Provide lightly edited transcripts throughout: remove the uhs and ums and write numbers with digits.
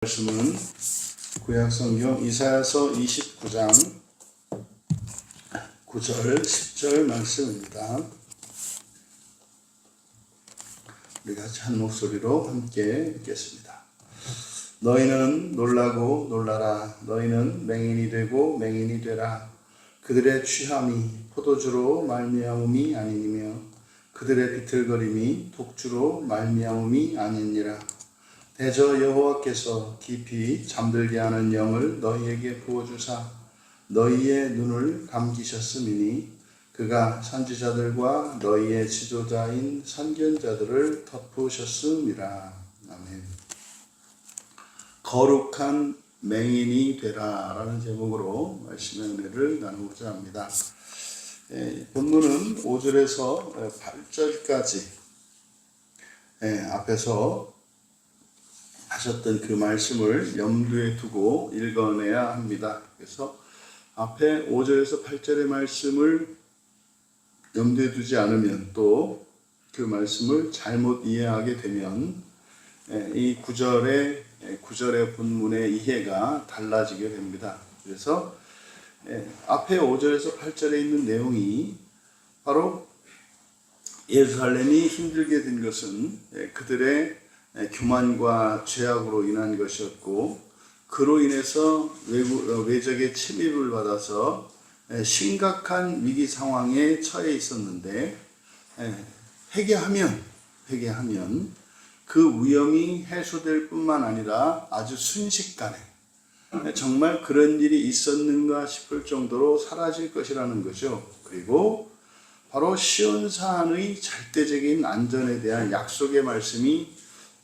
말씀은 구약성경 이사야서 29장 9절 10절 말씀입니다. 우리 같이 한 목소리로 함께 읽겠습니다. 너희는 놀라고 놀라라. 너희는 맹인이 되고 맹인이 되라. 그들의 취함이 포도주로 말미암음이 아니니며 그들의 비틀거림이 독주로 말미암음이 아니니라. 대저 여호와께서 깊이 잠들게 하는 영을 너희에게 부어주사 너희의 눈을 감기셨음이니 그가 선지자들과 너희의 지도자인 선견자들을 덮으셨음이라. 아멘. 거룩한 맹인이 되라 라는 제목으로 말씀의 은혜를 나누고자 합니다. 본문은 5절에서 8절까지 앞에서 하셨던 그 말씀을 염두에 두고 읽어내야 합니다. 그래서 앞에 5절에서 8절의 말씀을 염두에 두지 않으면 또 그 말씀을 잘못 이해하게 되면 이 9절의 본문의 이해가 달라지게 됩니다. 그래서 앞에 5절에서 8절에 있는 내용이 바로 예루살렘이 힘들게 된 것은 그들의 교만과 죄악으로 인한 것이었고 그로 인해서 외적의 침입을 받아서 심각한 위기 상황에 처해 있었는데 회개하면 그 위험이 해소될 뿐만 아니라 아주 순식간에 정말 그런 일이 있었는가 싶을 정도로 사라질 것이라는 거죠. 그리고 바로 시온산의 절대적인 안전에 대한 약속의 말씀이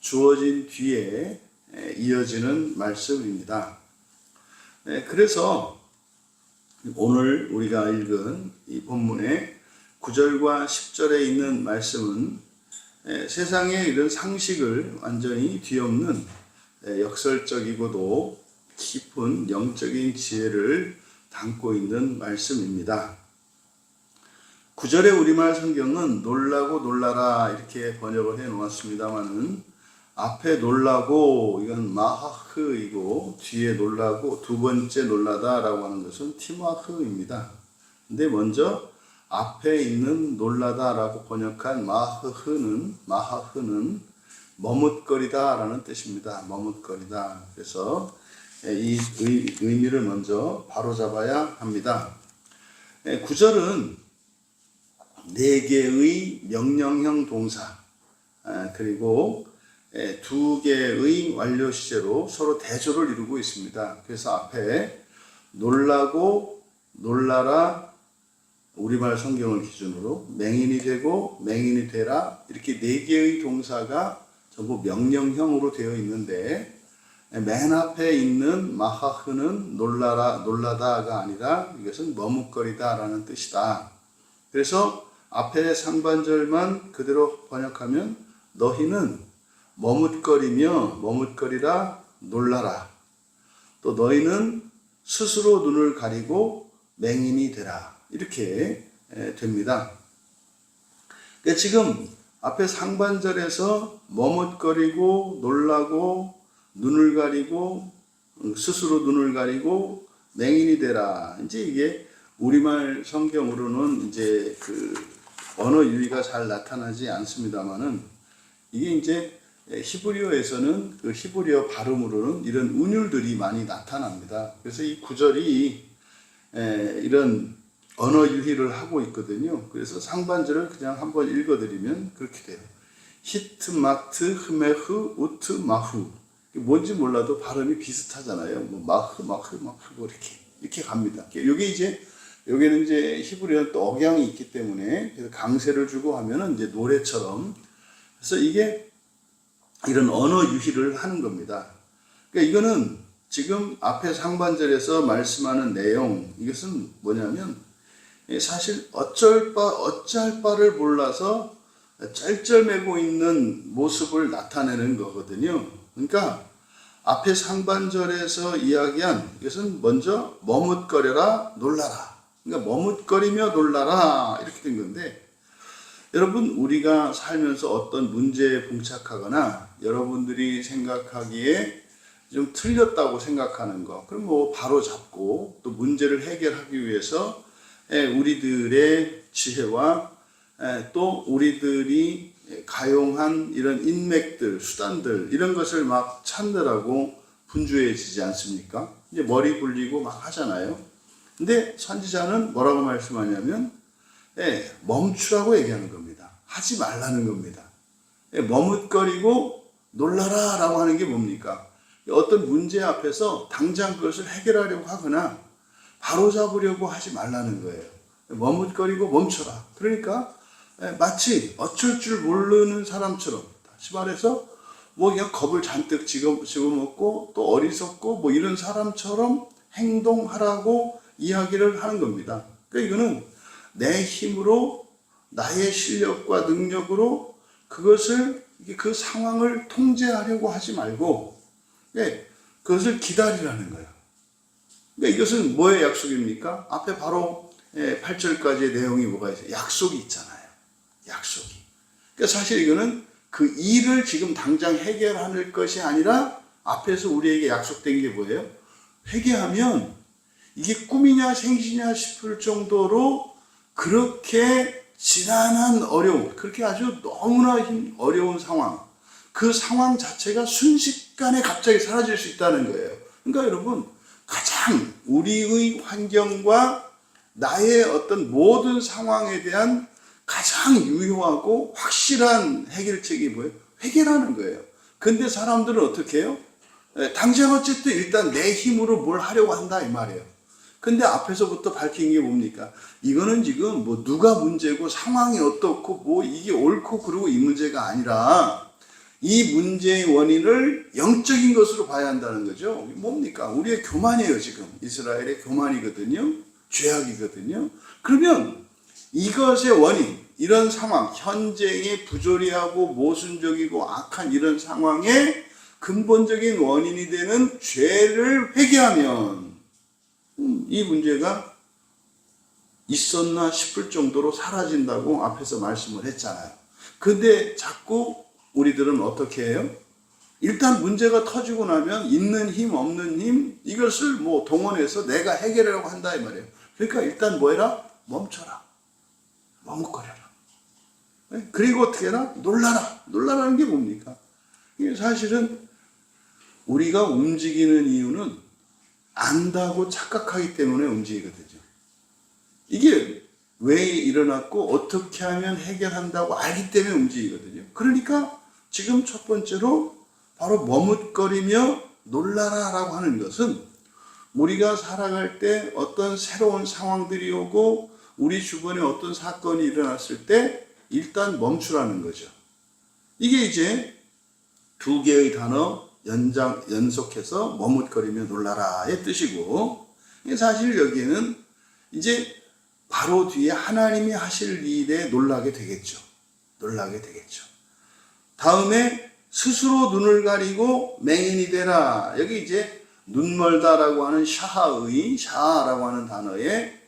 주어진 뒤에 이어지는 말씀입니다. 그래서 오늘 우리가 읽은 이 본문의 9절과 10절에 있는 말씀은 세상의 이런 상식을 완전히 뒤엎는 역설적이고도 깊은 영적인 지혜를 담고 있는 말씀입니다. 9절의 우리말 성경은 놀라고 놀라라 이렇게 번역을 해 놓았습니다만은 앞에 놀라고 이건 마하흐이고 뒤에 놀라고 두 번째 놀라다라고 하는 것은 티마흐입니다. 근데 먼저 앞에 있는 놀라다라고 번역한 마하흐는 머뭇거리다라는 뜻입니다. 머뭇거리다. 그래서 이 의미를 먼저 바로잡아야 합니다. 9절은 4개의 명령형 동사 그리고 2개의 완료 시제로 서로 대조를 이루고 있습니다. 그래서 앞에 놀라고 놀라라 우리말 성경을 기준으로 맹인이 되고 맹인이 되라 이렇게 4개의 동사가 전부 명령형으로 되어 있는데 맨 앞에 있는 마하흐는 놀라다가 아니라 이것은 머뭇거리다라는 뜻이다. 그래서 앞에 상반절만 그대로 번역하면 너희는 머뭇거리라 놀라라. 또 너희는 스스로 눈을 가리고 맹인이 되라. 이렇게 됩니다. 그러니까 지금 앞에 상반절에서 머뭇거리고 놀라고 눈을 가리고 스스로 눈을 가리고 맹인이 되라. 이제 이게 우리말 성경으로는 이제 그 언어 유희가 잘 나타나지 않습니다만은 이게 이제 히브리어에서는 그 히브리어 발음으로는 이런 운율들이 많이 나타납니다. 그래서 이 구절이 이런 언어 유희를 하고 있거든요. 그래서 상반절을 그냥 한번 읽어드리면 그렇게 돼요. 히트, 마트, 흐메흐, 우트, 마후. 뭔지 몰라도 발음이 비슷하잖아요. 뭐 마흐 이렇게 갑니다. 여기는 이제 히브리어는 또 억양이 있기 때문에 그래서 강세를 주고 하면은 이제 노래처럼. 그래서 이게 이런 언어 유희를 하는 겁니다. 그러니까 이거는 지금 앞에 상반절에서 말씀하는 내용, 이것은 뭐냐면 사실 어찌할 바를 몰라서 쩔쩔매고 있는 모습을 나타내는 거거든요. 그러니까 앞에 상반절에서 이야기한 이것은 먼저 머뭇거려라 놀라라. 그러니까 머뭇거리며 놀라라 이렇게 된 건데 여러분 우리가 살면서 어떤 문제에 봉착하거나 여러분들이 생각하기에 좀 틀렸다고 생각하는 거, 그럼 뭐 바로 잡고 또 문제를 해결하기 위해서 우리들의 지혜와 또 우리들이 가용한 이런 인맥들, 수단들 이런 것을 막 찾느라고 분주해지지 않습니까? 이제 머리 굴리고 막 하잖아요. 근데 선지자는 뭐라고 말씀하냐면 멈추라고 얘기하는 겁니다. 하지 말라는 겁니다. 머뭇거리고 놀라라 라고 하는 게 뭡니까? 어떤 문제 앞에서 당장 그것을 해결하려고 하거나 바로잡으려고 하지 말라는 거예요. 머뭇거리고 멈춰라. 그러니까 마치 어쩔 줄 모르는 사람처럼, 다시 말해서 뭐 그냥 겁을 잔뜩 집어먹고 또 어리석고 뭐 이런 사람처럼 행동하라고 이야기를 하는 겁니다. 그러니까 이거는 내 힘으로 나의 실력과 능력으로 그것을 그 상황을 통제하려고 하지 말고 그것을 기다리라는 거예요. 그러니까 이것은 뭐의 약속입니까? 앞에 바로 8절까지의 내용이 뭐가 있어요? 약속이 있잖아요. 약속이. 그러니까 사실 이거는 그 일을 지금 당장 해결하는 것이 아니라 앞에서 우리에게 약속된 게 뭐예요? 회개하면 이게 꿈이냐 생시냐 싶을 정도로 그렇게 지난한 어려움, 그렇게 아주 너무나 어려운 상황, 그 상황 자체가 순식간에 갑자기 사라질 수 있다는 거예요. 그러니까 여러분, 가장 우리의 환경과 나의 어떤 모든 상황에 대한 가장 유효하고 확실한 해결책이 뭐예요? 회개라는 거예요. 근데 사람들은 어떻게 해요? 당장 어쨌든 일단 내 힘으로 뭘 하려고 한다 이 말이에요. 근데 앞에서부터 밝힌 게 뭡니까? 이거는 지금 뭐 누가 문제고 상황이 어떻고 뭐 이게 옳고 그르고 이 문제가 아니라 이 문제의 원인을 영적인 것으로 봐야 한다는 거죠. 뭡니까? 우리의 교만이에요. 지금 이스라엘의 교만이거든요. 죄악이거든요. 그러면 이것의 원인, 이런 상황, 현재의 부조리하고 모순적이고 악한 이런 상황의 근본적인 원인이 되는 죄를 회개하면 이 문제가 있었나 싶을 정도로 사라진다고 앞에서 말씀을 했잖아요. 근데 자꾸 우리들은 어떻게 해요? 일단 문제가 터지고 나면 있는 힘, 없는 힘, 이것을 뭐 동원해서 내가 해결하려고 한다 이 말이에요. 그러니까 일단 뭐 해라? 멈춰라. 머뭇거려라. 그리고 어떻게 해라? 놀라라. 놀라라는 게 뭡니까? 이게 사실은 우리가 움직이는 이유는 안다고 착각하기 때문에 움직이거든요. 이게 왜 일어났고 어떻게 하면 해결한다고 알기 때문에 움직이거든요. 그러니까 지금 첫 번째로 바로 머뭇거리며 놀라라라고 하는 것은 우리가 살아갈 때 어떤 새로운 상황들이 오고 우리 주변에 어떤 사건이 일어났을 때 일단 멈추라는 거죠. 이게 이제 두 개의 단어 연속해서 머뭇거리며 놀라라의 뜻이고, 사실 여기에는 이제 바로 뒤에 하나님이 하실 일에 놀라게 되겠죠. 놀라게 되겠죠. 다음에 스스로 눈을 가리고 맹인이 되라. 여기 이제 눈멀다라고 하는 샤라고 하는 단어에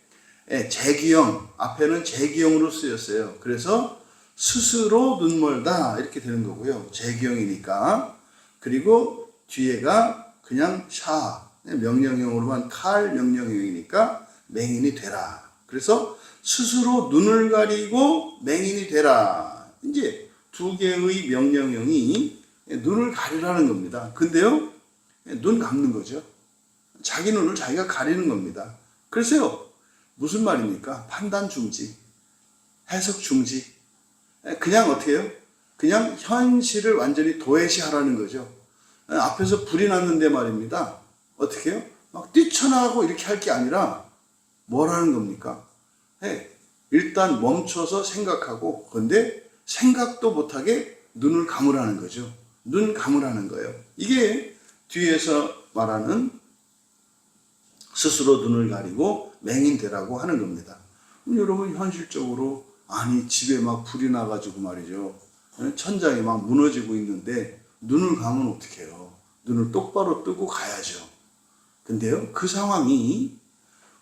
재기형, 앞에는 재기형으로 쓰였어요. 그래서 스스로 눈멀다 이렇게 되는 거고요. 재기형이니까. 그리고 뒤에가 그냥 명령형으로만 칼 명령형이니까 맹인이 되라. 그래서 스스로 눈을 가리고 맹인이 되라. 이제 두 개의 명령형이 눈을 가리라는 겁니다. 근데요, 눈 감는 거죠. 자기 눈을 자기가 가리는 겁니다. 그래서요, 무슨 말입니까? 판단 중지, 해석 중지. 그냥 어떻게 해요? 그냥 현실을 완전히 도외시하라는 거죠. 앞에서 불이 났는데 말입니다. 어떻게 해요? 막 뛰쳐나가고 이렇게 할 게 아니라 뭐라는 겁니까? 일단 멈춰서 생각하고, 근데 생각도 못하게 눈을 감으라는 거죠. 눈 감으라는 거예요. 이게 뒤에서 말하는 스스로 눈을 가리고 맹인되라고 하는 겁니다. 여러분 현실적으로 아니 집에 막 불이 나가지고 말이죠. 천장이 막 무너지고 있는데 눈을 감으면 어떡해요? 눈을 똑바로 뜨고 가야죠. 근데요, 그 상황이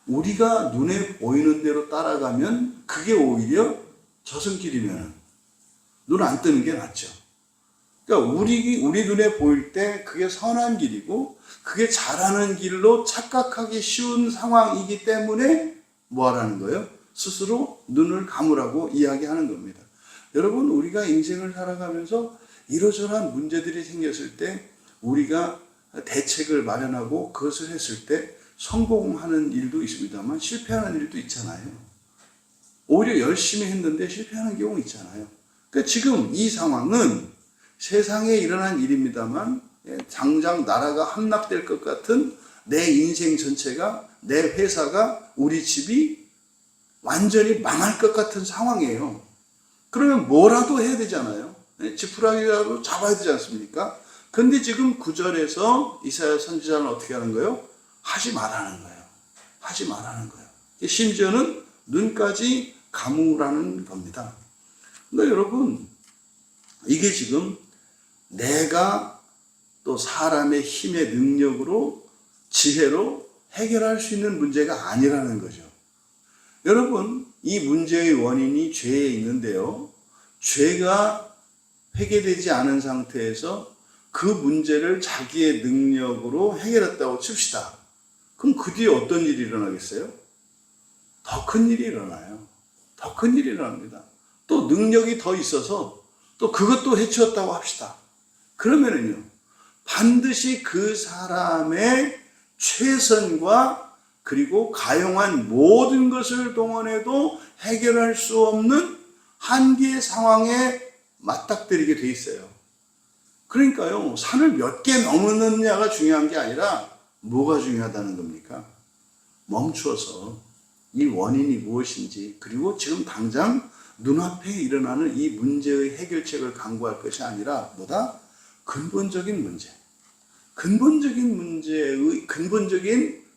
우리가 눈에 보이는 대로 따라가면 그게 오히려 저승길이면 눈 안 뜨는 게 낫죠. 그러니까 우리 눈에 보일 때 그게 선한 길이고 그게 잘하는 길로 착각하기 쉬운 상황이기 때문에 뭐 하라는 거예요? 스스로 눈을 감으라고 이야기하는 겁니다. 여러분, 우리가 인생을 살아가면서 이러저러한 문제들이 생겼을 때 우리가 대책을 마련하고 그것을 했을 때 성공하는 일도 있습니다만 실패하는 일도 있잖아요. 오히려 열심히 했는데 실패하는 경우 있잖아요. 그러니까 지금 이 상황은 세상에 일어난 일입니다만 당장 나라가 함락될 것 같은 내 인생 전체가, 내 회사가, 우리 집이 완전히 망할 것 같은 상황이에요. 그러면 뭐라도 해야 되잖아요. 지푸라기라도 잡아야 되지 않습니까? 근데 지금 9절에서 이사야 선지자는 어떻게 하는 거예요? 하지 말라는 거예요. 하지 말라는 거예요. 심지어는 눈까지 감으라는 겁니다. 그러니까 여러분, 이게 지금 내가 또 사람의 힘의 능력으로 지혜로 해결할 수 있는 문제가 아니라는 거죠. 여러분, 이 문제의 원인이 죄에 있는데요. 죄가 회개되지 않은 상태에서 그 문제를 자기의 능력으로 해결했다고 칩시다. 그럼 그 뒤에 어떤 일이 일어나겠어요? 더 큰 일이 일어나요. 더 큰 일이 일어납니다. 또 능력이 더 있어서 또 그것도 해치웠다고 합시다. 그러면은요, 반드시 그 사람의 최선과 그리고 가용한 모든 것을 동원해도 해결할 수 없는 한계의 상황에 맞닥뜨리게 돼 있어요. 그러니까요, 산을 몇 개 넘느냐가 중요한 게 아니라 뭐가 중요하다는 겁니까? 멈추어서 이 원인이 무엇인지, 그리고 지금 당장 눈앞에 일어나는 이 문제의 해결책을 강구할 것이 아니라 뭐다? 근본적인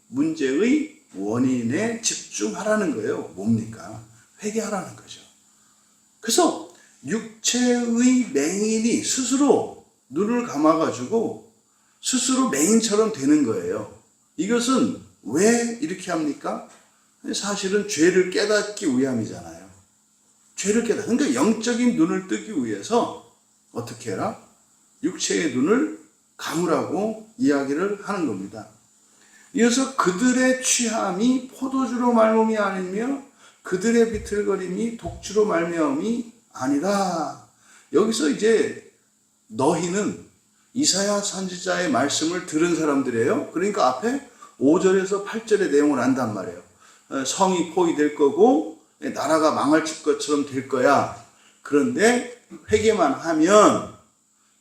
문제의 원인에 집중하라는 거예요. 뭡니까? 회개하라는 거죠. 그래서 육체의 맹인이 스스로 눈을 감아가지고 스스로 맹인처럼 되는 거예요. 이것은 왜 이렇게 합니까? 사실은 죄를 깨닫기 위함이잖아요. 그러니까 영적인 눈을 뜨기 위해서 어떻게 해라? 육체의 눈을 감으라고 이야기를 하는 겁니다. 이어서 그들의 취함이 포도주로 말미암이 아니며 그들의 비틀거림이 독주로 말미암이 아니라. 여기서 이제 너희는 이사야 선지자의 말씀을 들은 사람들이에요. 그러니까 앞에 5절에서 8절의 내용을 안단 말이에요. 성이 포위될 거고 나라가 망할 것처럼 될 거야. 그런데 회개만 하면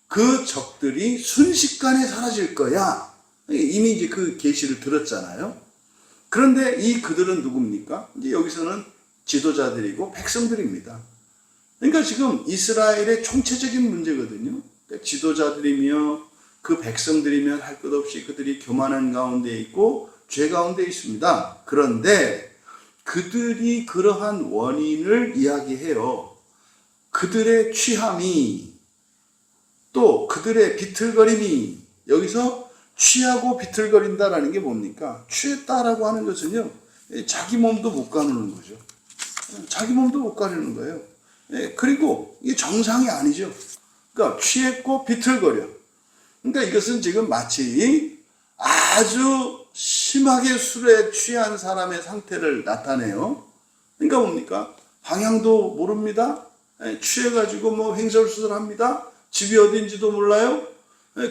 그 적들이 순식간에 사라질 거야. 이미 이제 그 계시를 들었잖아요. 그런데 이 그들은 누굽니까? 이제 여기서는 지도자들이고 백성들입니다. 그러니까 지금 이스라엘의 총체적인 문제거든요. 그러니까 지도자들이며 그 백성들이면 할 것 없이 그들이 교만한 가운데 있고 죄 가운데 있습니다. 그런데 그들이 그러한 원인을 이야기해요. 그들의 취함이, 또 그들의 비틀거림이. 여기서 취하고 비틀거린다라는 게 뭡니까? 취했다라고 하는 것은요, 자기 몸도 못 가누는 거죠. 자기 몸도 못 가누는 거예요. 그리고 이게 정상이 아니죠. 그러니까 취했고 비틀거려. 그러니까 이것은 지금 마치 아주 심하게 술에 취한 사람의 상태를 나타내요. 그러니까 뭡니까? 방향도 모릅니다. 취해가지고 뭐 횡설수설합니다. 집이 어딘지도 몰라요.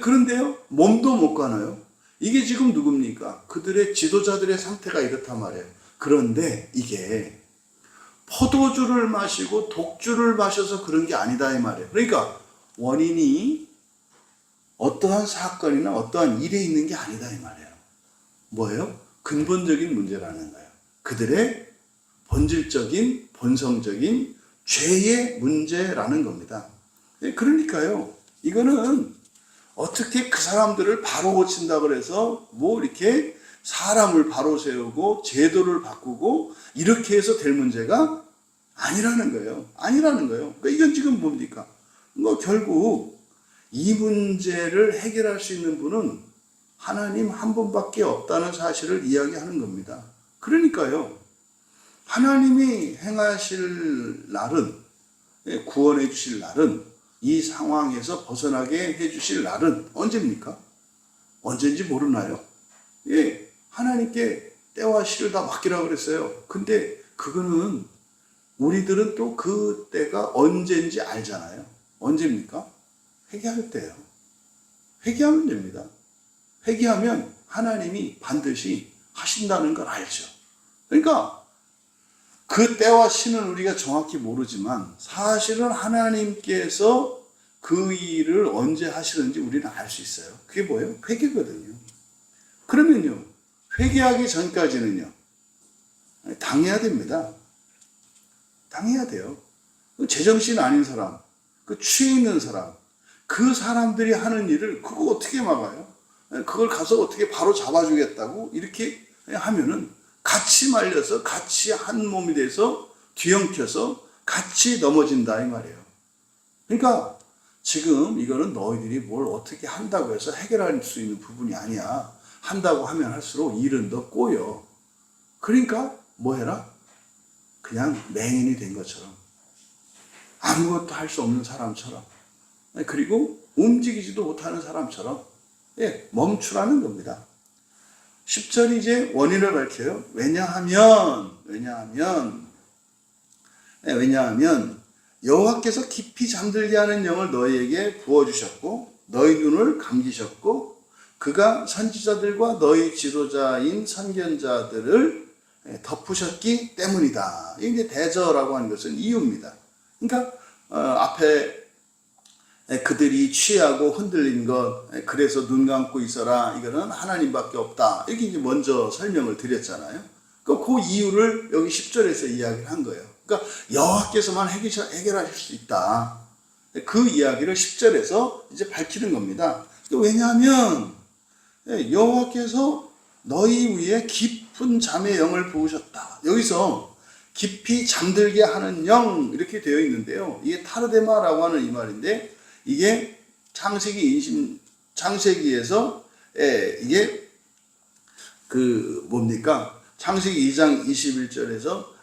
그런데요, 몸도 못 가나요? 이게 지금 누굽니까? 그들의 지도자들의 상태가 이렇단 말이에요. 그런데 이게 포도주를 마시고 독주를 마셔서 그런 게 아니다 이 말이에요. 그러니까 원인이 어떠한 사건이나 어떠한 일에 있는 게 아니다 이 말이에요. 뭐예요? 근본적인 문제라는 거예요. 그들의 본질적인, 본성적인 죄의 문제라는 겁니다. 그러니까요, 이거는 어떻게 그 사람들을 바로 고친다고 그래서 뭐 이렇게 사람을 바로 세우고 제도를 바꾸고 이렇게 해서 될 문제가 아니라는 거예요. 그러니까 이건 지금 뭡니까? 뭐 결국 이 문제를 해결할 수 있는 분은 하나님 한 분밖에 없다는 사실을 이야기하는 겁니다. 그러니까요, 하나님이 행하실 날은, 구원해 주실 날은 이 상황에서 벗어나게 해주실 날은 언제입니까? 언제인지 모르나요? 예, 하나님께 때와 시를 다 맡기라고 그랬어요. 근데 그거는 우리들은 또 그 때가 언제인지 알잖아요. 언제입니까? 회개할 때예요. 회개하면 됩니다. 회개하면 하나님이 반드시 하신다는 걸 알죠. 그러니까 그 때와 시는 우리가 정확히 모르지만 사실은 하나님께서 그 일을 언제 하시는지 우리는 알 수 있어요. 그게 뭐예요? 회개거든요. 그러면요, 회개하기 전까지는요, 당해야 됩니다. 당해야 돼요. 제정신 아닌 사람, 그 취해 있는 사람, 그 사람들이 하는 일을 그거 어떻게 막아요? 그걸 가서 어떻게 바로 잡아주겠다고 이렇게 하면은 같이 말려서 같이 한 몸이 돼서 뒤엉켜서 같이 넘어진다 이 말이에요. 그러니까 지금 이거는 너희들이 뭘 어떻게 한다고 해서 해결할 수 있는 부분이 아니야. 한다고 하면 할수록 일은 더 꼬여. 그러니까 뭐 해라? 그냥 맹인이 된 것처럼 아무것도 할 수 없는 사람처럼 그리고 움직이지도 못하는 사람처럼 멈추라는 겁니다. 10절이 이제 원인을 밝혀요. 왜냐하면 여호와께서 깊이 잠들게 하는 영을 너희에게 부어주셨고 너희 눈을 감기셨고 그가 선지자들과 너희 지도자인 선견자들을 덮으셨기 때문이다. 이게 대저라고 하는 것은 이유입니다. 그러니까 앞에 그들이 취하고 흔들린 것, 그래서 눈 감고 있어라. 이거는 하나님밖에 없다. 이렇게 이제 먼저 설명을 드렸잖아요. 그 이유를 여기 10절에서 이야기를 한 거예요. 그러니까 여호와께서만 해결하실 수 있다. 그 이야기를 10절에서 이제 밝히는 겁니다. 왜냐하면 여호와께서 너희 위에 깊은 잠의 영을 부으셨다. 여기서 깊이 잠들게 하는 영 이렇게 되어 있는데요. 이게 타르데마라고 하는 이 말인데 이게 창세기에서 이게 창세기 2장 21절에서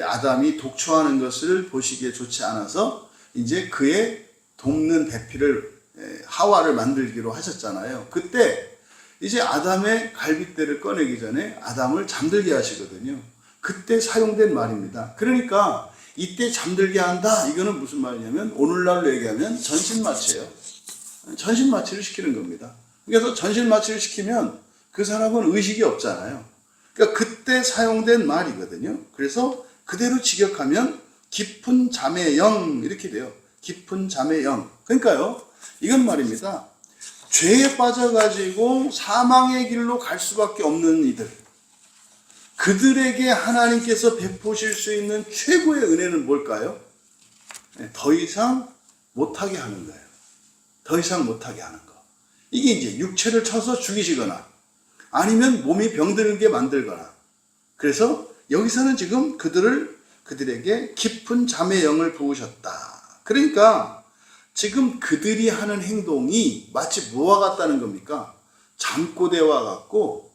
아담이 독초하는 것을 보시기에 좋지 않아서 이제 그의 돕는 배필을 하와를 만들기로 하셨잖아요. 그때 이제 아담의 갈빗대를 꺼내기 전에 아담을 잠들게 하시거든요. 그때 사용된 말입니다. 그러니까 이때 잠들게 한다. 이거는 무슨 말이냐면 오늘날로 얘기하면 전신마취예요. 전신마취를 시키는 겁니다. 그래서 전신마취를 시키면 그 사람은 의식이 없잖아요. 그러니까 그때 사용된 말이거든요. 그래서 그대로 직역하면 깊은 잠의 영 이렇게 돼요. 깊은 잠의 영. 그러니까요. 이건 말입니다. 죄에 빠져가지고 사망의 길로 갈 수밖에 없는 이들. 그들에게 하나님께서 베푸실 수 있는 최고의 은혜는 뭘까요? 더 이상 못하게 하는 거예요. 더 이상 못하게 하는 거. 이게 이제 육체를 쳐서 죽이시거나 아니면 몸이 병들게 만들거나. 그래서 여기서는 지금 그들에게 깊은 잠의 영을 부으셨다. 그러니까 지금 그들이 하는 행동이 마치 뭐와 같다는 겁니까? 잠꼬대와 같고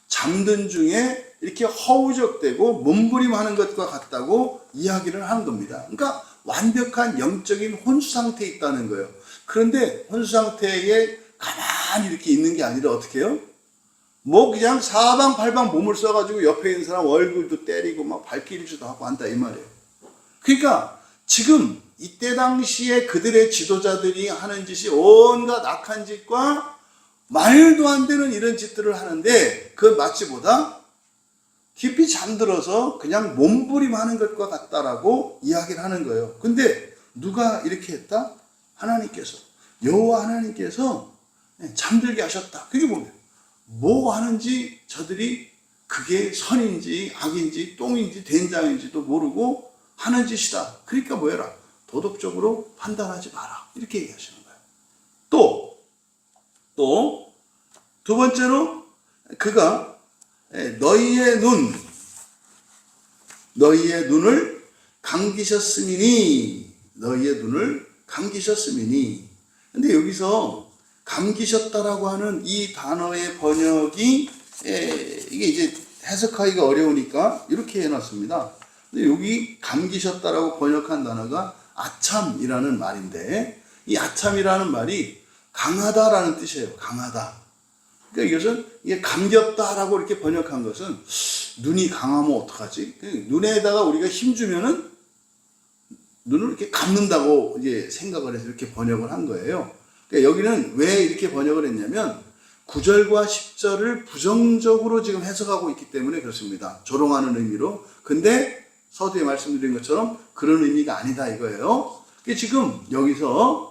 잠든 중에 이렇게 허우적대고 몸부림하는 것과 같다고 이야기를 하는 겁니다. 그러니까 완벽한 영적인 혼수 상태에 있다는 거예요. 그런데 혼수 상태에 가만히 이렇게 있는 게 아니라 어떻게 해요? 그냥 사방팔방 몸을 써가지고 옆에 있는 사람 얼굴도 때리고 막 발키리도 하고 한다 이 말이에요. 그러니까 지금 이때 당시에 그들의 지도자들이 하는 짓이 온갖 악한 짓과 말도 안 되는 이런 짓들을 하는데 그 마치 뭐다? 깊이 잠들어서 그냥 몸부림하는 것과 같다라고 이야기를 하는 거예요. 근데 누가 이렇게 했다? 하나님께서, 여호와 하나님께서 잠들게 하셨다. 그게 뭐 하는지 저들이 그게 선인지 악인지 똥인지 된장인지도 모르고 하는 짓이다. 그러니까 뭐해라? 도덕적으로 판단하지 마라. 이렇게 얘기하시는 거예요. 또 두 번째로 그가 너희의 눈을 감기셨음이니 근데 여기서 감기셨다라고 하는 이 단어의 번역이 이게 이제 해석하기가 어려우니까 이렇게 해놨습니다. 근데 여기 감기셨다라고 번역한 단어가 아참이라는 말인데, 이 아참이라는 말이 강하다라는 뜻이에요. 강하다. 그러니까 이것은 이게 감겼다라고 이렇게 번역한 것은 눈이 강하면 어떡하지? 눈에다가 우리가 힘주면은 눈을 이렇게 감는다고 이제 생각을 해서 이렇게 번역을 한 거예요. 그러니까 여기는 왜 이렇게 번역을 했냐면 9절과 10절을 부정적으로 지금 해석하고 있기 때문에 그렇습니다. 조롱하는 의미로. 근데 서두에 말씀드린 것처럼 그런 의미가 아니다 이거예요. 그러니까 지금 여기서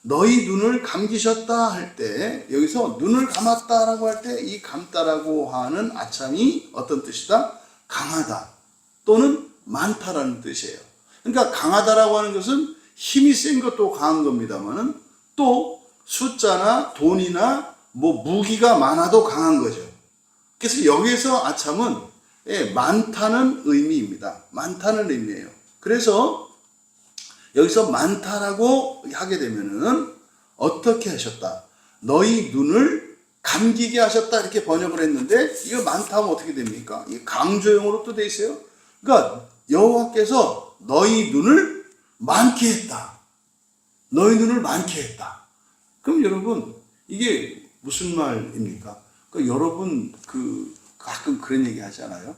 너희 눈을 감기셨다 할 때, 여기서 눈을 감았다라고 할 때 이 감다라고 하는 아참이 어떤 뜻이다? 강하다 또는 많다라는 뜻이에요. 그러니까 강하다라고 하는 것은 힘이 센 것도 강한 겁니다만은 또 숫자나 돈이나 뭐 무기가 많아도 강한 거죠. 그래서 여기서 아참은 많다는 의미입니다. 많다는 의미예요. 그래서 여기서 많다라고 하게 되면은 어떻게 하셨다? 너희 눈을 감기게 하셨다 이렇게 번역을 했는데 이거 많다 하면 어떻게 됩니까? 이게 강조형으로 또 돼 있어요. 그러니까 여호와께서 너희 눈을 많게 했다. 너희 눈을 많게 했다. 그럼 여러분 이게 무슨 말입니까? 그러니까 여러분 가끔 그런 얘기 하잖아요.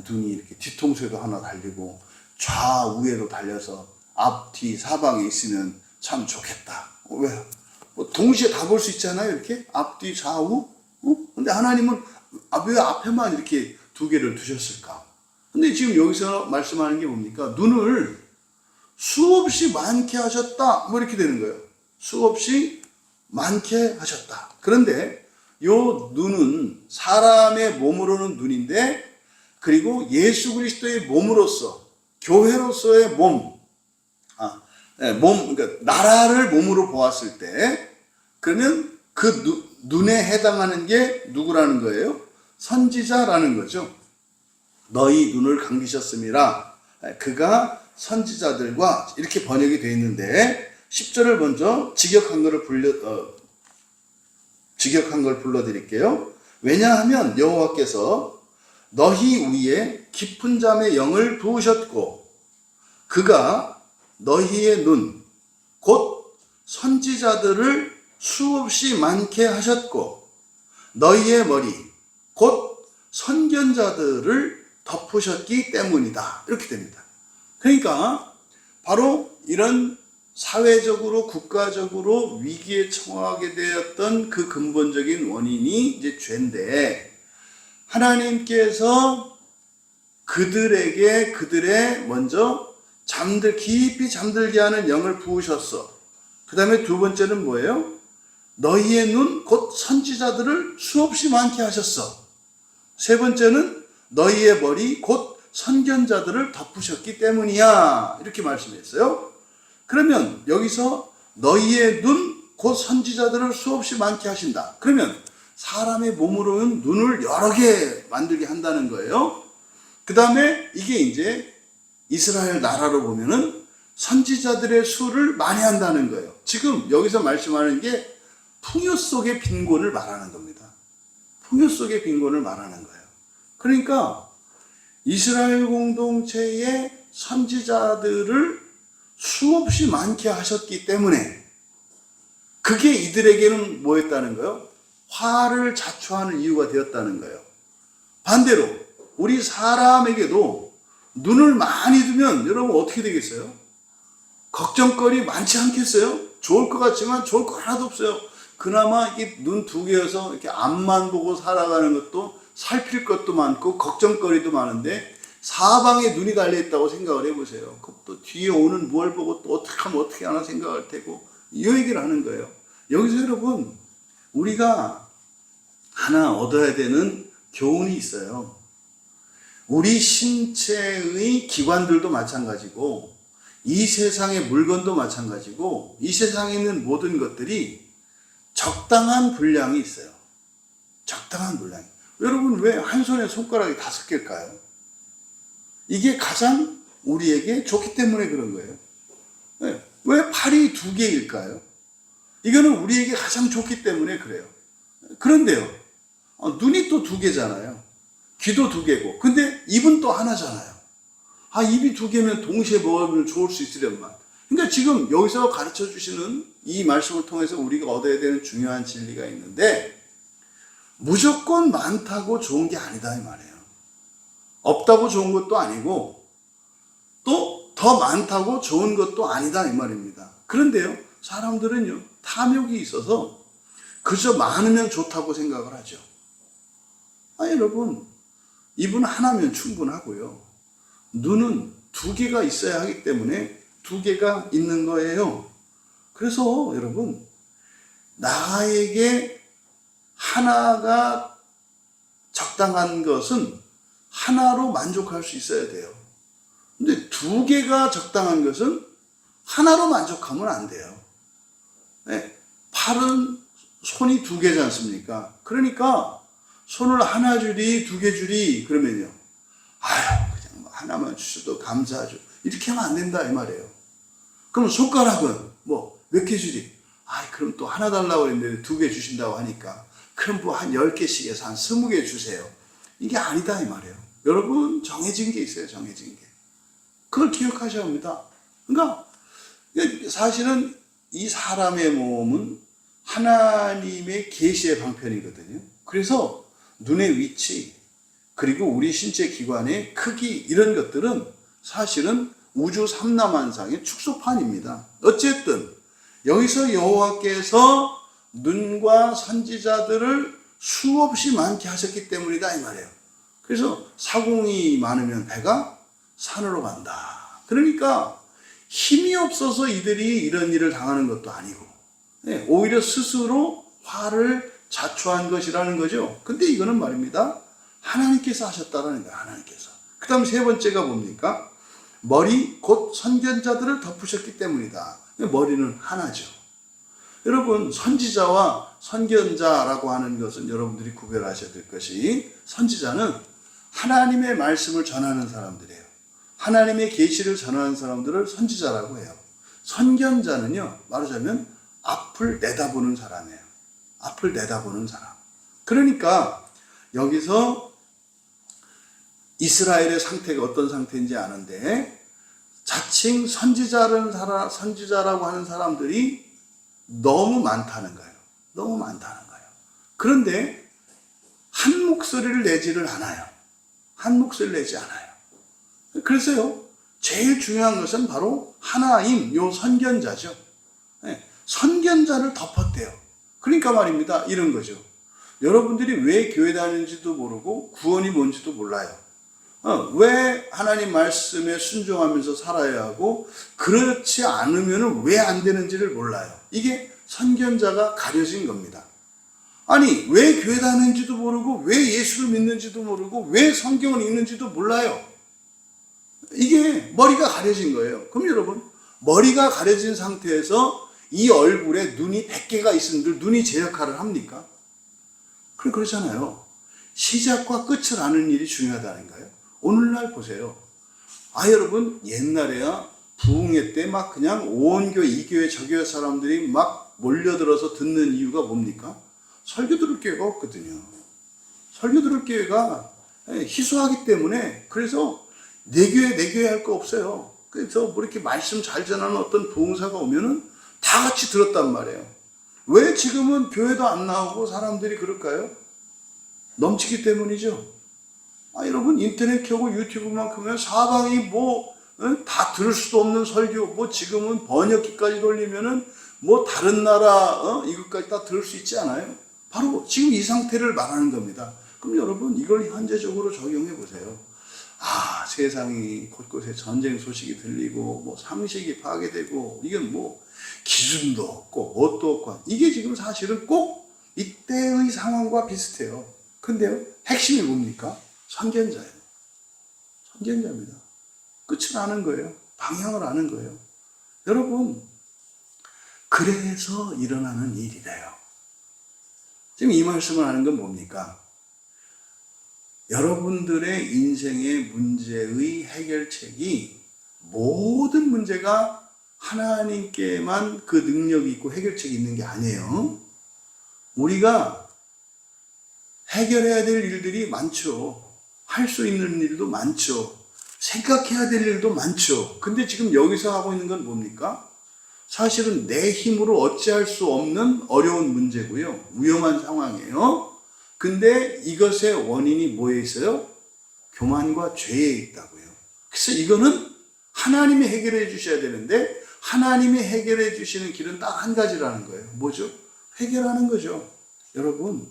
눈이 이렇게 뒤통수에도 하나 달리고 좌우에로 달려서 앞, 뒤, 사방에 있으면 참 좋겠다. 왜? 뭐 동시에 다 볼 수 있잖아요. 이렇게 앞, 뒤, 좌우. 근데 하나님은 왜 앞에만 이렇게 두 개를 두셨을까? 근데 지금 여기서 말씀하는 게 뭡니까? 눈을 수없이 많게 하셨다. 뭐 이렇게 되는 거예요. 수없이 많게 하셨다. 그런데 요 눈은 사람의 몸으로는 눈인데, 그리고 예수 그리스도의 몸으로서, 교회로서의 몸, 그러니까 나라를 몸으로 보았을 때, 그러면 그 눈에 해당하는 게 누구라는 거예요? 선지자라는 거죠. 너희 눈을 감기셨음이라 그가 선지자들과 이렇게 번역이 되어 있는데 10절을 먼저 직역한 걸 불러드릴게요. 왜냐하면 여호와께서 너희 위에 깊은 잠의 영을 부으셨고 그가 너희의 눈 곧 선지자들을 수없이 많게 하셨고 너희의 머리 곧 선견자들을 덮으셨기 때문이다. 이렇게 됩니다. 그러니까 바로 이런 사회적으로 국가적으로 위기에 처하게 되었던 그 근본적인 원인이 이제 죄인데, 하나님께서 그들에게 그들의 먼저 깊이 잠들게 하는 영을 부으셨어. 그 다음에 두 번째는 뭐예요? 너희의 눈 곧 선지자들을 수없이 많게 하셨어. 세 번째는 너희의 머리 곧 선견자들을 덮으셨기 때문이야. 이렇게 말씀했어요. 그러면 여기서 너희의 눈 곧 선지자들을 수없이 많게 하신다. 그러면 사람의 몸으로는 눈을 여러 개 만들게 한다는 거예요. 그 다음에 이게 이제 이스라엘 나라로 보면은 선지자들의 수를 많이 한다는 거예요. 지금 여기서 말씀하는 게 풍요 속의 빈곤을 말하는 겁니다. 풍요 속의 빈곤을 말하는 거예요. 그러니까 이스라엘 공동체의 선지자들을 수없이 많게 하셨기 때문에 그게 이들에게는 뭐였다는 거예요? 화를 자초하는 이유가 되었다는 거예요. 반대로 우리 사람에게도 눈을 많이 두면 여러분 어떻게 되겠어요? 걱정거리 많지 않겠어요? 좋을 것 같지만 좋을 거 하나도 없어요. 그나마 이게 눈 두 개여서 이렇게 앞만 보고 살아가는 것도 살필 것도 많고 걱정거리도 많은데 사방에 눈이 달려있다고 생각을 해보세요. 또 뒤에 오는 뭘 보고 또 어떻게 하면 어떻게 하나 생각할 테고 이 얘기를 하는 거예요. 여기서 여러분 우리가 하나 얻어야 되는 교훈이 있어요. 우리 신체의 기관들도 마찬가지고 이 세상의 물건도 마찬가지고 이 세상에 있는 모든 것들이 적당한 분량이 있어요. 적당한 분량이. 여러분 왜 한 손에 손가락이 5개일까요? 이게 가장 우리에게 좋기 때문에 그런 거예요. 왜 팔이 2개일까요? 이거는 우리에게 가장 좋기 때문에 그래요. 그런데요, 눈이 또 2개잖아요. 귀도 2개고, 근데 입은 또 하나잖아요. 입이 2개면 동시에 먹으면 좋을 수 있으련만. 그러니까 지금 여기서 가르쳐 주시는 이 말씀을 통해서 우리가 얻어야 되는 중요한 진리가 있는데, 무조건 많다고 좋은 게 아니다 이 말이에요. 없다고 좋은 것도 아니고 또 더 많다고 좋은 것도 아니다 이 말입니다. 그런데요, 사람들은요 탐욕이 있어서 그저 많으면 좋다고 생각을 하죠. 여러분, 입은 하나면 충분하고요, 눈은 두 개가 있어야 하기 때문에 두 개가 있는 거예요. 그래서 여러분, 나에게 하나가 적당한 것은 하나로 만족할 수 있어야 돼요. 근데 두 개가 적당한 것은 하나로 만족하면 안 돼요. 네, 팔은 손이 두 개지 않습니까? 그러니까 손을 하나 주리 두 개 주리 그러면요, 그냥 뭐 하나만 주셔도 감사하죠, 이렇게 하면 안 된다 이 말이에요. 그럼 손가락은 뭐 몇 개 주리? 그럼 또 하나 달라고 했는데 두 개 주신다고 하니까 그럼 뭐 한 10개씩 해서 한 20개 주세요. 이게 아니다 이 말이에요. 여러분, 정해진 게 있어요. 정해진 게. 그걸 기억하셔야 합니다. 그러니까 사실은 이 사람의 몸은 하나님의 계시의 방편이거든요. 그래서 눈의 위치, 그리고 우리 신체 기관의 크기, 이런 것들은 사실은 우주 삼라만상의 축소판입니다. 어쨌든 여기서 여호와께서 눈과 선지자들을 수없이 많게 하셨기 때문이다 이 말이에요. 그래서 사공이 많으면 배가 산으로 간다. 그러니까 힘이 없어서 이들이 이런 일을 당하는 것도 아니고, 오히려 스스로 화를 자초한 것이라는 거죠. 근데 이거는 말입니다, 하나님께서 하셨다라는 거예요. 하나님께서. 그 다음 세 번째가 뭡니까? 머리 곧 선견자들을 덮으셨기 때문이다. 머리는 하나죠. 여러분, 선지자와 선견자라고 하는 것은 여러분들이 구별하셔야 될 것이, 선지자는 하나님의 말씀을 전하는 사람들이에요. 하나님의 계시를 전하는 사람들을 선지자라고 해요. 선견자는요, 말하자면 앞을 내다보는 사람이에요. 앞을 내다보는 사람. 그러니까 여기서 이스라엘의 상태가 어떤 상태인지 아는데, 자칭 선지자라고 하는 사람들이 너무 많다는 거예요. 너무 많다는 거예요. 그런데 한 목소리를 내지를 않아요. 한 목소리를 내지 않아요. 그래서요, 제일 중요한 것은 바로 하나인 요 선견자죠. 선견자를 덮었대요. 그러니까 말입니다, 이런 거죠. 여러분들이 왜 교회 다니는지도 모르고 구원이 뭔지도 몰라요. 왜 하나님 말씀에 순종하면서 살아야 하고, 그렇지 않으면 왜 안 되는지를 몰라요. 이게 선견자가 가려진 겁니다. 아니, 왜 교회 다니는지도 모르고, 왜 예수를 믿는지도 모르고, 왜 성경을 읽는지도 몰라요. 이게 머리가 가려진 거예요. 그럼 여러분, 머리가 가려진 상태에서 이 얼굴에 눈이 100개가 있으면 눈이 제 역할을 합니까? 그렇잖아요. 시작과 끝을 아는 일이 중요하다는 거예요. 오늘날 보세요. 여러분, 옛날에야 부흥회 때 막 그냥 온 교회, 이 교회, 저 교회 사람들이 막 몰려들어서 듣는 이유가 뭡니까? 설교 들을 기회가 없거든요. 설교 들을 기회가 희소하기 때문에, 그래서 내 교회 할 거 없어요. 그래서 뭐 이렇게 말씀 잘 전하는 어떤 부흥사가 오면은 다 같이 들었단 말이에요. 왜 지금은 교회도 안 나오고 사람들이 그럴까요? 넘치기 때문이죠. 여러분, 인터넷 켜고 유튜브만큼은 사방이 다 들을 수도 없는 설교, 지금은 번역기까지 돌리면은 다른 나라 이것까지 다 들을 수 있지 않아요? 바로 지금 이 상태를 말하는 겁니다. 그럼 여러분, 이걸 현재적으로 적용해 보세요. 세상이 곳곳에 전쟁 소식이 들리고 상식이 파괴되고, 이건 기준도 없고 뭣도 없고, 이게 지금 사실은 꼭 이때의 상황과 비슷해요. 근데요, 핵심이 뭡니까? 선견자예요. 선견자입니다. 끝을 아는 거예요. 방향을 아는 거예요. 여러분, 그래서 일어나는 일이래요. 지금 이 말씀을 하는 건 뭡니까? 여러분들의 인생의 문제의 해결책이, 모든 문제가 하나님께만 그 능력이 있고 해결책이 있는 게 아니에요. 우리가 해결해야 될 일들이 많죠. 할 수 있는 일도 많죠. 생각해야 될 일도 많죠. 근데 지금 여기서 하고 있는 건 뭡니까? 사실은 내 힘으로 어찌할 수 없는 어려운 문제고요. 위험한 상황이에요. 근데 이것의 원인이 뭐에 있어요? 교만과 죄에 있다고요. 그래서 이거는 하나님이 해결해 주셔야 되는데 하나님이 해결해 주시는 길은 딱 한 가지라는 거예요. 뭐죠? 해결하는 거죠. 여러분,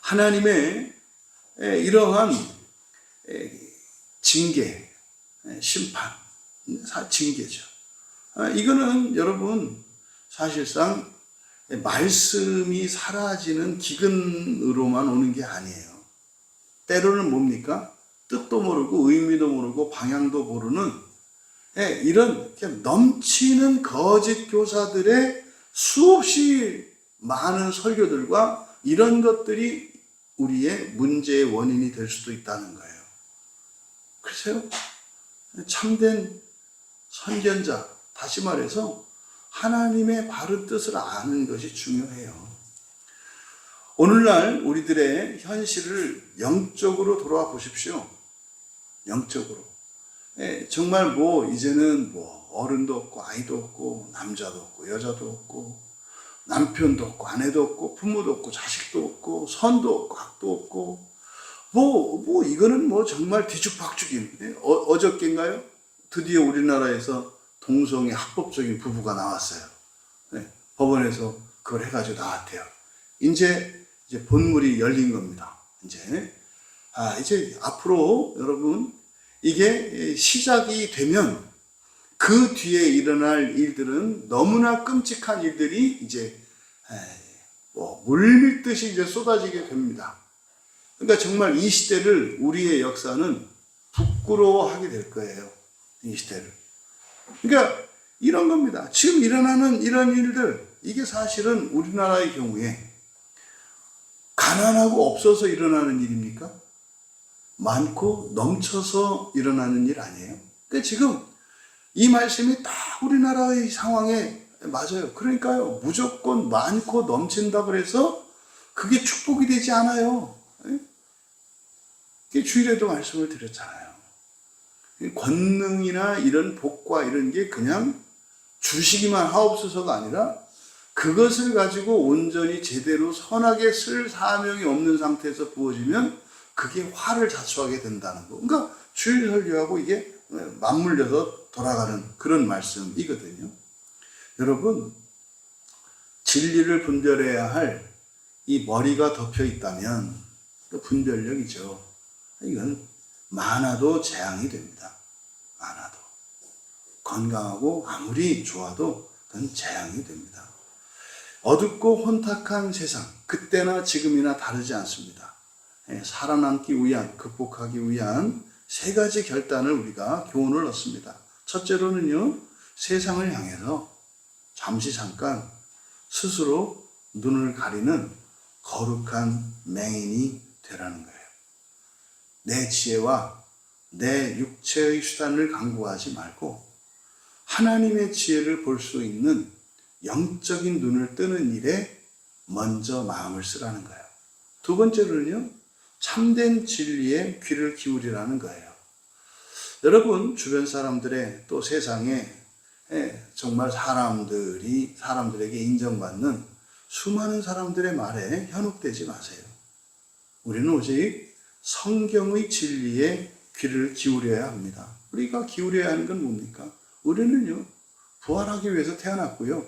하나님의 이러한 징계, 심판, 징계죠. 이거는 여러분 사실상 말씀이 사라지는 기근으로만 오는 게 아니에요. 때로는 뭡니까? 뜻도 모르고 의미도 모르고 방향도 모르는 이런 넘치는 거짓 교사들의 수없이 많은 설교들과 이런 것들이 우리의 문제의 원인이 될 수도 있다는 거예요. 글쎄요, 참된 선견자, 다시 말해서 하나님의 바른 뜻을 아는 것이 중요해요. 오늘날 우리들의 현실을 영적으로 돌아와 보십시오. 영적으로. 정말 이제는 어른도 없고 아이도 없고 남자도 없고 여자도 없고 남편도 없고 아내도 없고 부모도 없고 자식도 없고 선도 없고 악도 없고 이거는 정말 뒤죽박죽인. 어저께인가요? 드디어 우리나라에서 동성애 합법적인 부부가 나왔어요. 법원에서 그걸 해가지고 나왔대요. 이제 본물이 열린 겁니다. 이제 앞으로 여러분 이게 시작이 되면 그 뒤에 일어날 일들은 너무나 끔찍한 일들이 이제 물밀듯이 이제 쏟아지게 됩니다. 그러니까 정말 이 시대를 우리의 역사는 부끄러워하게 될 거예요. 이 시대를. 그러니까 이런 겁니다. 지금 일어나는 이런 일들, 이게 사실은 우리나라의 경우에 가난하고 없어서 일어나는 일입니까? 많고 넘쳐서 일어나는 일 아니에요? 그러니까 지금 이 말씀이 다 우리나라의 상황에 맞아요. 그러니까요, 무조건 많고 넘친다 그래서 그게 축복이 되지 않아요. 주일에도 말씀을 드렸잖아요. 권능이나 이런 복과 이런 게 그냥 주시기만 하옵소서가 아니라 그것을 가지고 온전히 제대로 선하게 쓸 사명이 없는 상태에서 부어지면 그게 화를 자초하게 된다는 거. 그러니까 주일 설교하고 이게 맞물려서 돌아가는 그런 말씀이거든요. 여러분, 진리를 분별해야 할 이 머리가 덮여 있다면 또 분별력이죠. 이건 많아도 재앙이 됩니다. 많아도. 건강하고 아무리 좋아도 그건 재앙이 됩니다. 어둡고 혼탁한 세상, 그때나 지금이나 다르지 않습니다. 살아남기 위한, 극복하기 위한 세 가지 결단을 우리가 교훈을 얻습니다. 첫째로는요, 세상을 향해서 잠깐 스스로 눈을 가리는 거룩한 맹인이 되라는 거예요. 내 지혜와 내 육체의 수단을 강구하지 말고 하나님의 지혜를 볼 수 있는 영적인 눈을 뜨는 일에 먼저 마음을 쓰라는 거예요. 두 번째로는요, 참된 진리에 귀를 기울이라는 거예요. 여러분, 주변 사람들의 또 세상에 정말 사람들에게 인정받는 수많은 사람들의 말에 현혹되지 마세요. 우리는 오직 성경의 진리에 귀를 기울여야 합니다. 우리가 기울여야 하는 건 뭡니까? 우리는요, 부활하기 위해서 태어났고요,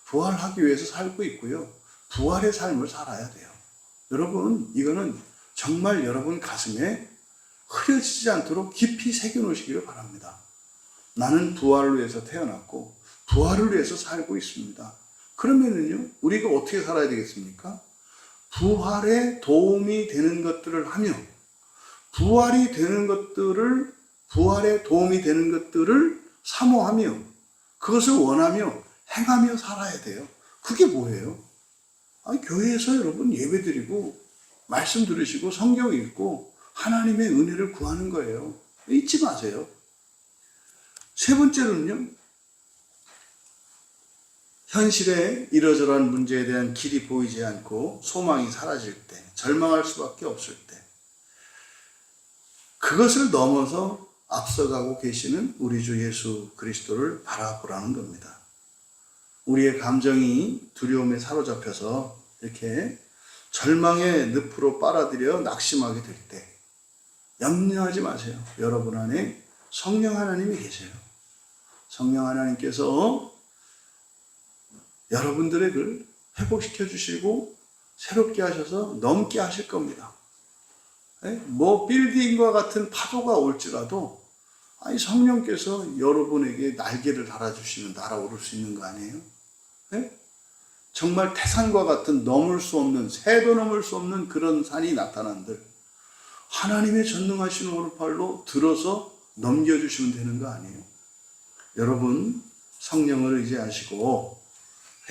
부활하기 위해서 살고 있고요, 부활의 삶을 살아야 돼요. 여러분, 이거는 정말 여러분 가슴에 흐려지지 않도록 깊이 새겨놓으시기를 바랍니다. 나는 부활을 위해서 태어났고 부활을 위해서 살고 있습니다. 그러면은요, 우리가 어떻게 살아야 되겠습니까? 부활에 도움이 되는 것들을 하며 부활에 도움이 되는 것들을 사모하며 그것을 원하며 행하며 살아야 돼요. 그게 뭐예요? 교회에서 여러분 예배드리고 말씀 들으시고 성경 읽고 하나님의 은혜를 구하는 거예요. 잊지 마세요. 세 번째로는요, 현실의 이러저러한 문제에 대한 길이 보이지 않고 소망이 사라질 때, 절망할 수밖에 없을 때, 그것을 넘어서 앞서가고 계시는 우리 주 예수 그리스도를 바라보라는 겁니다. 우리의 감정이 두려움에 사로잡혀서 이렇게 절망의 늪으로 빨아들여 낙심하게 될 때 염려하지 마세요. 여러분 안에 성령 하나님이 계세요. 성령 하나님께서 여러분들의 글 회복시켜 주시고 새롭게 하셔서 넘게 하실 겁니다. 뭐 빌딩과 같은 파도가 올지라도 성령께서 여러분에게 날개를 달아주시면 날아오를 수 있는 거 아니에요? 정말 태산과 같은 넘을 수 없는, 새도 넘을 수 없는 그런 산이 나타난들 하나님의 전능하신 오른팔로 들어서 넘겨주시면 되는 거 아니에요? 여러분 성령을 의지하시고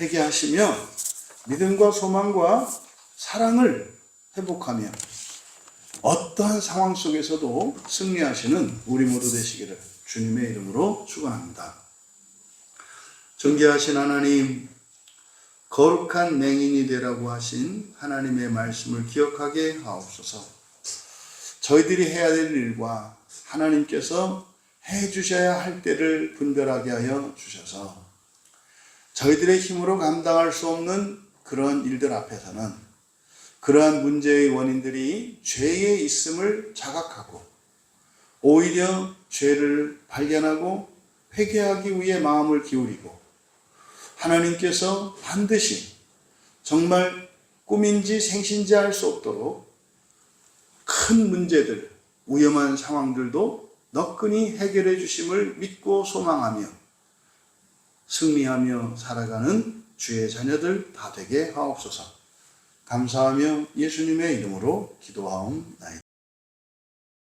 회개하시며 믿음과 소망과 사랑을 회복하며 어떠한 상황 속에서도 승리하시는 우리 모두 되시기를 주님의 이름으로 축원합니다. 존귀하신 하나님, 거룩한 맹인이 되라고 하신 하나님의 말씀을 기억하게 하옵소서. 저희들이 해야 될 일과 하나님께서 해 주셔야 할 때를 분별하게 하여 주셔서 저희들의 힘으로 감당할 수 없는 그런 일들 앞에서는 그러한 문제의 원인들이 죄에 있음을 자각하고 오히려 죄를 발견하고 회개하기 위해 마음을 기울이고 하나님께서 반드시 정말 꿈인지 생신지 알 수 없도록 큰 문제들, 위험한 상황들도 너끈히 해결해 주심을 믿고 소망하며 승리하며 살아가는 주의 자녀들 다 되게 하옵소서. 감사하며 예수님의 이름으로 기도하옵나이다.